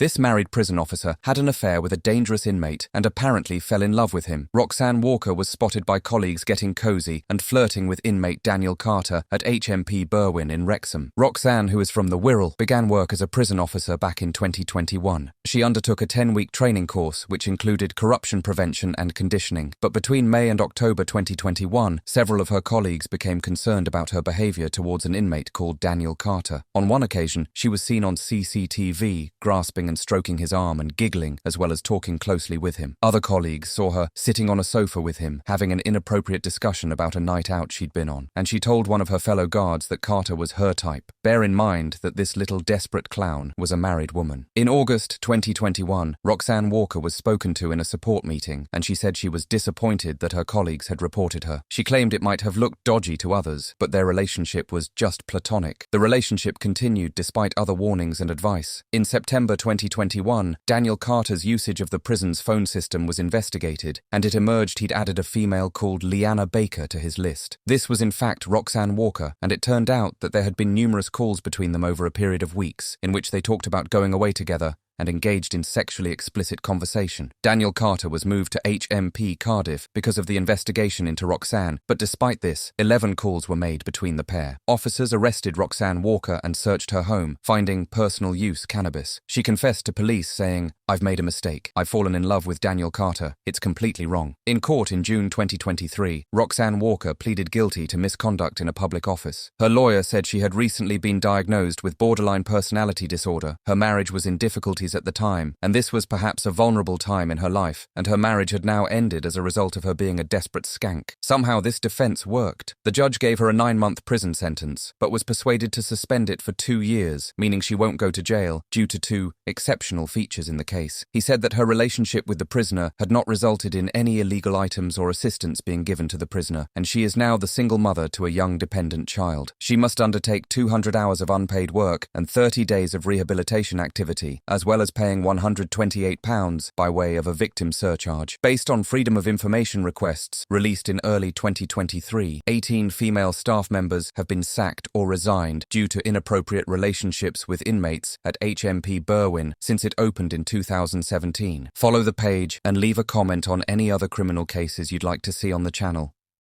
This married prison officer had an affair with a dangerous inmate and apparently fell in love with him. Roxanne Walker was spotted by colleagues getting cozy and flirting with inmate Daniel Carter at HMP Berwyn in Wrexham. Roxanne, who is from the Wirral, began work as a prison officer back in 2021. She undertook a 10-week training course which included corruption prevention and conditioning, but between May and October 2021, several of her colleagues became concerned about her behavior towards an inmate called Daniel Carter. On one occasion, she was seen on CCTV grasping and stroking his arm and giggling, as well as talking closely with him. Other colleagues saw her sitting on a sofa with him, having an inappropriate discussion about a night out she'd been on, and she told one of her fellow guards that Carter was her type. Bear in mind that this little desperate clown was a married woman. In August 2021, Roxanne Walker was spoken to in a support meeting, and she said she was disappointed that her colleagues had reported her. She claimed it might have looked dodgy to others, but their relationship was just platonic. The relationship continued despite other warnings and advice. In September 2021, Daniel Carter's usage of the prison's phone system was investigated, and it emerged he'd added a female called Leanna Baker to his list. This was in fact Roxanne Walker, and it turned out that there had been numerous calls between them over a period of weeks, in which they talked about going away together and engaged in sexually explicit conversation. Daniel Carter was moved to HMP Cardiff because of the investigation into Roxanne, but despite this, 11 calls were made between the pair. Officers arrested Roxanne Walker and searched her home, finding personal use cannabis. She confessed to police saying, "I've made a mistake. I've fallen in love with Daniel Carter. It's completely wrong." In court in June 2023, Roxanne Walker pleaded guilty to misconduct in a public office. Her lawyer said she had recently been diagnosed with borderline personality disorder. Her marriage was in difficulties at the time, and this was perhaps a vulnerable time in her life, and her marriage had now ended as a result of her being a desperate skank. Somehow this defense worked. The judge gave her a 9-month prison sentence, but was persuaded to suspend it for 2 years, meaning she won't go to jail due to 2 exceptional features in the case. He said that her relationship with the prisoner had not resulted in any illegal items or assistance being given to the prisoner, and she is now the single mother to a young dependent child. She must undertake 200 hours of unpaid work and 30 days of rehabilitation activity, as well as paying £128 by way of a victim surcharge. Based on Freedom of Information requests released in early 2023, 18 female staff members have been sacked or resigned due to inappropriate relationships with inmates at HMP Berwyn since it opened in 2017. Follow the page and leave a comment on any other criminal cases you'd like to see on the channel.